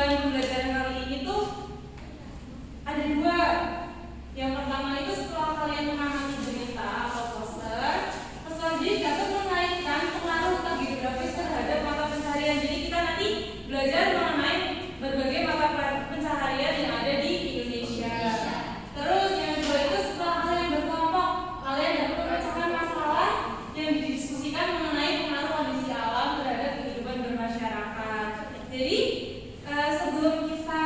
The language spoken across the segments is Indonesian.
tujuan pembelajaran kali ini tuh ada dua. Yang pertama itu setelah kalian mengamati berita atau poster, peserta dapat mengaitkan pengaruh letak geografis terhadap mata pencaharian. Jadi kita nanti belajar mengenai berbagai mata pencaharian yang ada di Indonesia. Terus yang kedua itu setelah kalian berkelompok, kalian dapat memecahkan masalah yang didiskusikan mengenai pengaruh kondisi alam terhadap kehidupan bermasyarakat. Jadi sebelum kita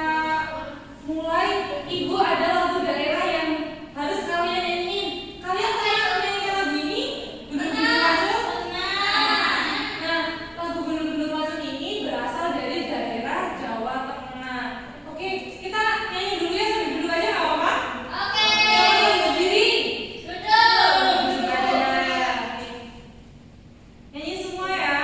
mulai, Ibu ada lagu daerah yang harus kalian nyanyiin. Kalian nyanyi lagu ini? Gunung-gunung Pacul? Nah, lagu Gunung-gunung Pacul ini berasal dari daerah Jawa Tengah. Oke, kita nyanyi dulu ya, sambil duduk aja nggak apa-apa? Oke. Berdiri. Duduk aja. Nyanyi semua ya.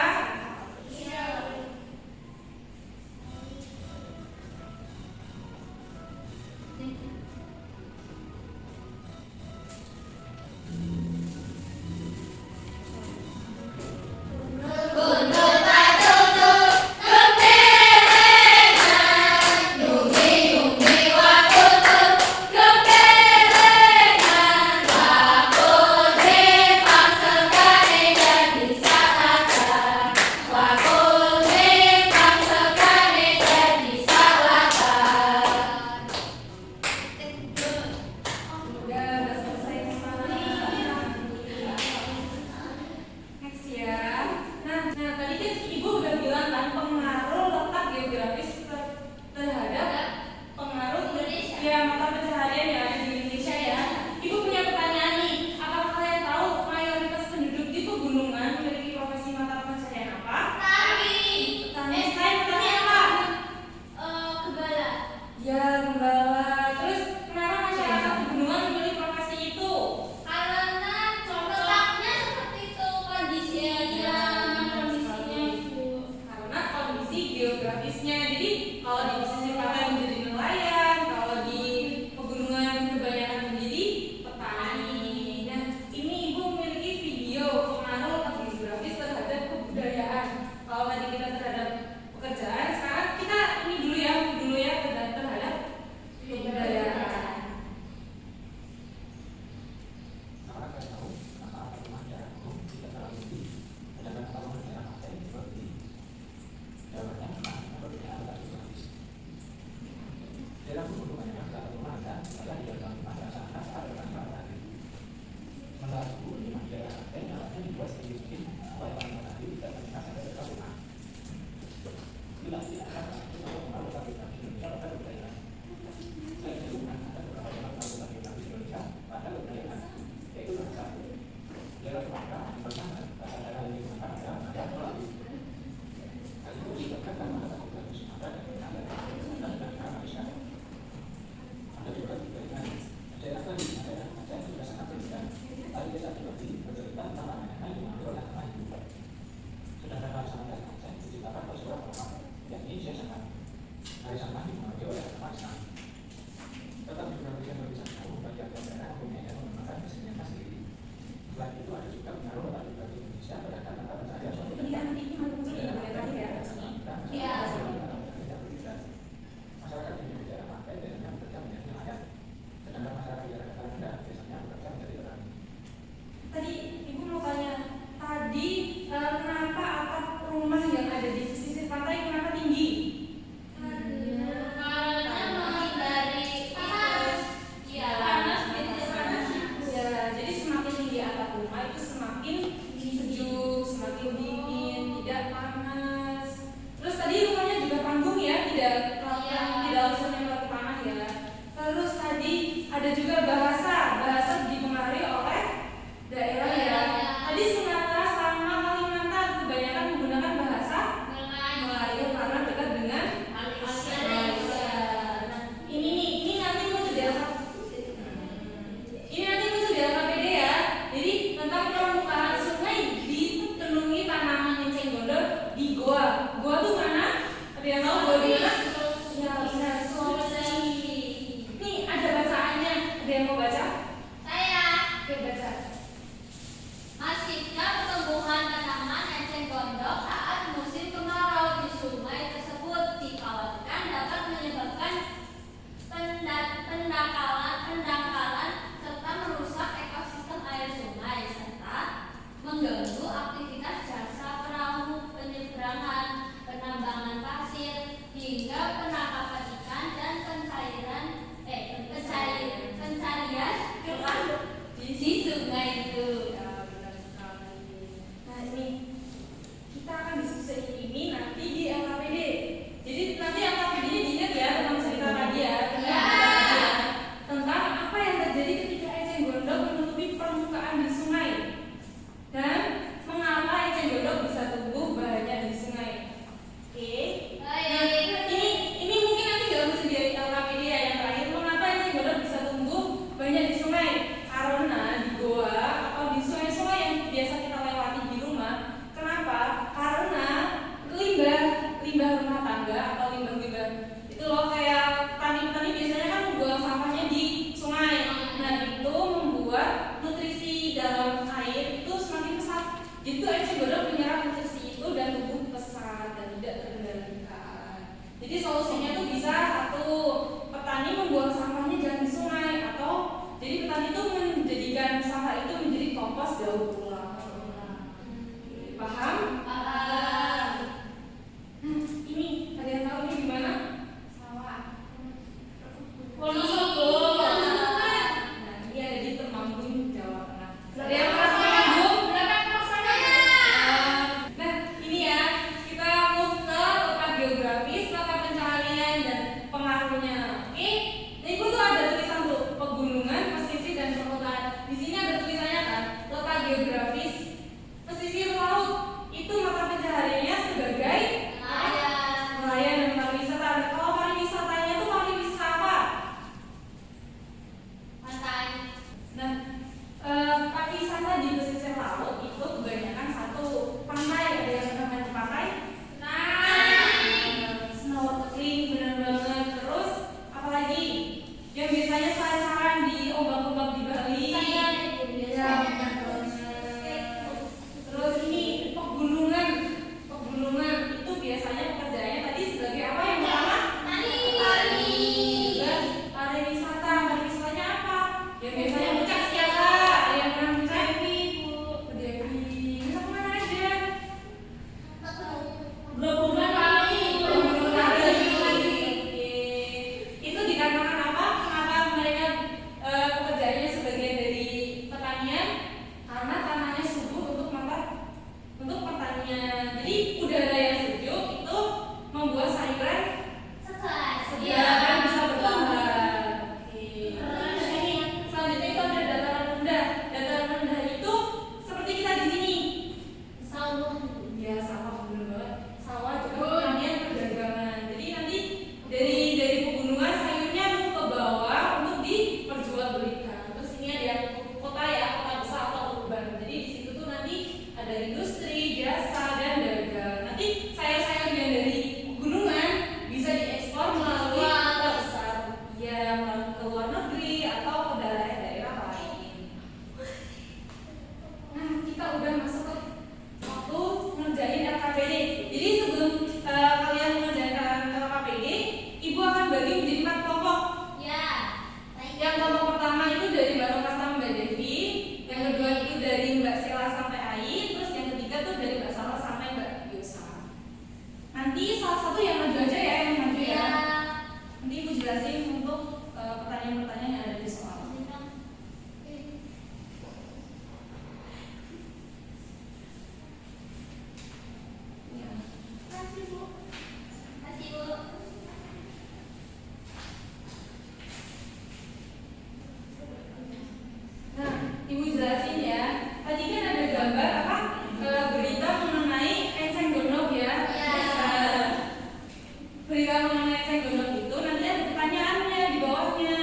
Gondok saat musim kemarau di sungai tersebut dikhawatirkan dapat tangga atau limbah-limbah itu loh, kayak petani-petani biasanya kan membuang sampahnya di sungai. Nah itu membuat nutrisi dalam air itu semakin pesat. Jadi eceng gondok menyerap nutrisi itu dan tumbuh pesat dan tidak terkendalikan. Jadi solusinya tuh bisa satu, petani membuang sampahnya jangan di sungai, atau jadi petani itu menjadikan sampah itu menjadi kompos daur ulang. Paham? Paham. Ini ada yang tahu ini gimana? Sawah. Wonosobo. Nah, ini ada di Temanggung, Jawa Tengah. Ada yang merasa nyambung? Berapa rasanya? Nah, ini ya, kita move ke letak geografis, letak pencaharian dan pengaruhnya. Oke? Nah, itu tuh ada tulisan tuh, pegunungan, pesisir dan perkotaan. Di sini ada tulisannya kan, letak geografis, pesisir laut. Itu mata pencahariannya sebagai nelayan dan pariwisata. Kalau pariwisatanya itu pariwisata apa? Pantai. Nah, pariwisata di pesisir laut itu kebanyakan satu, pantai. Ada yang pernah main ke pantai? Snorkeling, benar banget. Terus apalagi yang biasanya saran di ombak-ombak di Bali? Ya, benar banget. Terus ini pegunungan itu biasanya pekerjaannya tadi sebagai apa yang pertama? Pariwisatanya apa? Yang biasanya puncak siapa? Ada yang pernah puncak? Devi. Bisa kemana aja? Belum kali. Itu dikarenakan apa? Kenapa mereka pekerjaannya sebagian dari pertanian? Karena tanahnya subur untuk pertanian. Jadi udara yang sejuk itu membuat sayuran segar dan bisa bertahan. Oke. Ini selanjutnya itu ada dataran rendah. Dataran rendah itu seperti kita di sini. Sawah. Ya, sawah benar banget. Sawah juga pertanian, perdagangan. Jadi nanti dari pegunungan sayurnya move ke bawah untuk diperjualbelikan. Terus ini ada yang kota ya, kota besar atau urban. Jadi di situ tuh nanti ada industri, jasa, dan dagang. Nanti sayur-sayur yang dari pegunungan bisa diekspor melalui kota besar, ya, ke luar negeri atau ke daerah-daerah lain. Nah, kita udah masuk ke waktu ngerjain LKPD. Jadi sebelum kalian mengerjakan LKPD, ibu akan bagi menjadi 4 kelompok. Yang kelompok pertama itu dari Mbak Roka sampai Mbak Devi, yang kedua itu dari Mbak Sela sampai Ai, terus yang ketiga tuh dari Mbak Sarah sampai Mbak Yosa. Nanti salah satu yang maju aja ya, yang maju ya. Nanti ibu jelasin untuk pertanyaan-pertanyaan yang ada di soal. Nah, ibu jelasin ya. Tadi kan ada gambar apa? Berita mengenai eceng gondok ya. Berita mengenai eceng gondok itu nanti ada pertanyaannya di bawahnya.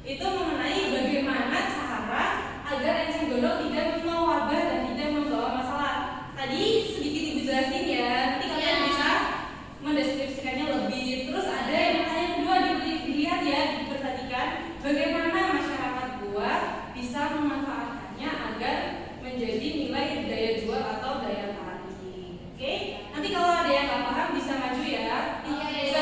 Itu mengenai bagaimana cara agar eceng gondok tidak mewabah dan tidak membawa masalah. Tadi sedikit ibu jelasin ya. Nanti kalian bisa mendeskripsikannya lebih. Terus ada yang pertanyaan kedua, dilihat ya, diperhatikan bagaimana masyarakat buat bisa memanfaatkannya agar menjadi nilai daya jual atau daya tarik. Oke? Nanti kalau ada yang nggak paham bisa maju ya. Bisa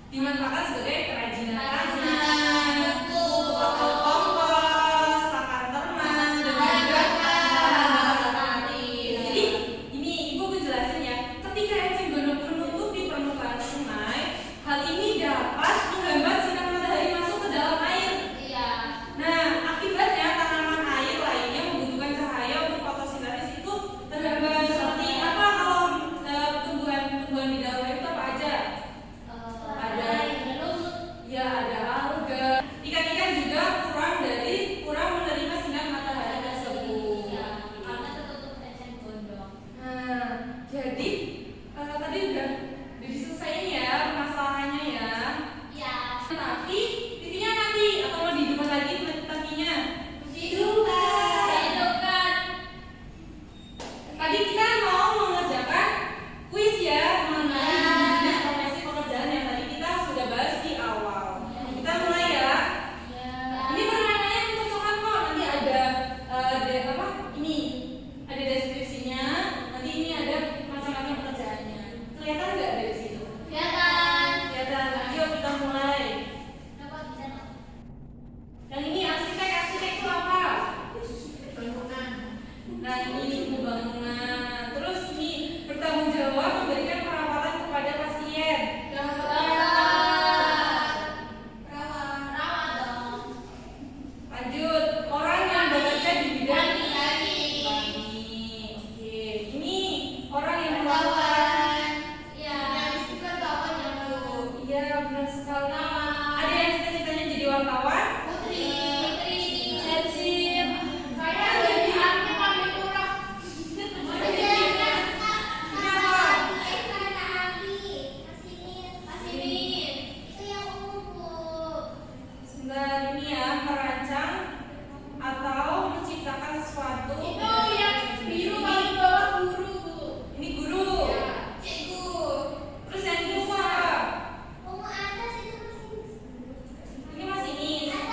dimanfaatkan sebagai kerajinan-kerajinan, buku bakal kompos, pakan ternak, dan juga bahan alternatif. Jadi ini ibu jelasin ya, ketika eceng gondok menutupi permukaan sungai, hal ini dapat menghambat sinar matahari masuk ke dalam air. Nah, akibatnya tanaman air lainnya membutuhkan cahaya untuk fotosintesis itu terhambat. Seperti apa kalau tumbuhan di dalam air itu apa aja? Ada alga. Ikan-ikan juga kurang menerima sinar matahari tersebut. Karena tertutup eceng gondok. Nah, jadi tadi udah diselesaiin ya masalahnya ya. Tapi tipinya mati atau mau dihidupkan lagi tapinya? Dihidupkan. Tadi kita mau mengerjakan kuis ya mengenai jenis profesi pekerjaan yang tadi kita sudah bahas di awal. Kita mulai ya. Ini pertanyaannya mencocokan kok. Nanti ada ini ada deskripsinya. Nanti ini ada macam-macam pekerjaannya. Kelihatan nggak dari situ? Kelihatan. Yuk kita mulai. Yang ini arsitek itu apa? Nah ini pembangunan. Terus ini bertanggung jawab memberikan perawatan kepada pasien. Lanjut, orang yang bekerja di bidang petani. Oke, ini orang yang melakukan. Iya benar sekali. Ada yang cita-citanya jadi wartawan? Sip. Saya jadi sebentar ini ya, merancang atau menciptakan sesuatu. Ini guru. Terus yang ini apa? Ini masinis.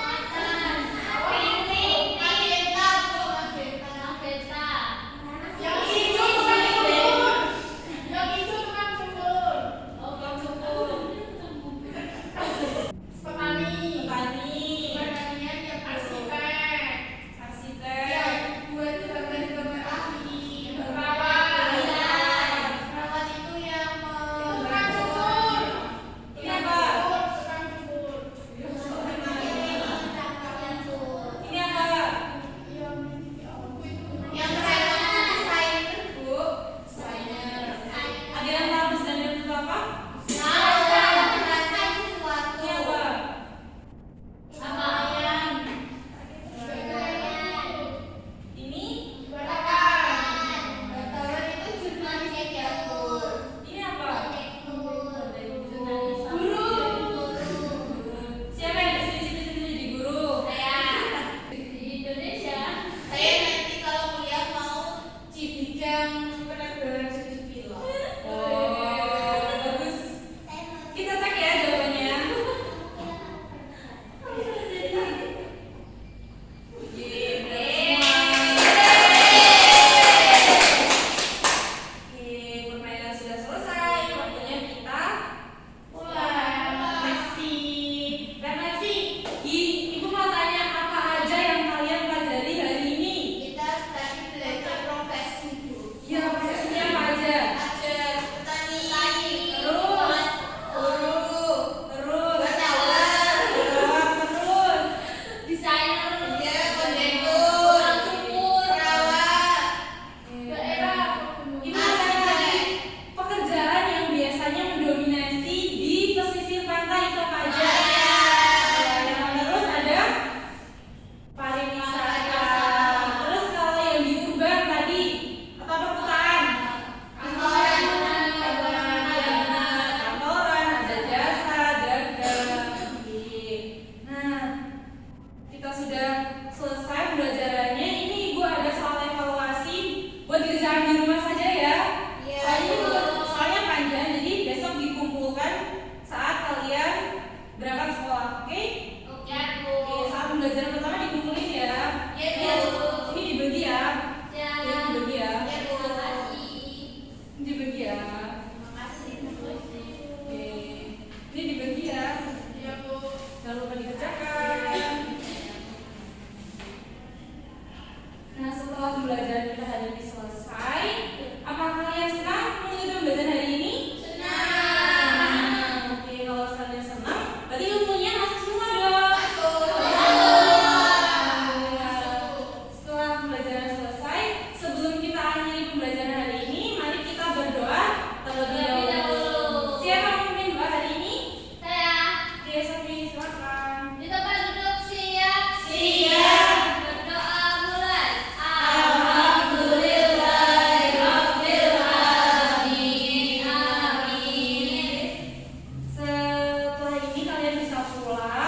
pula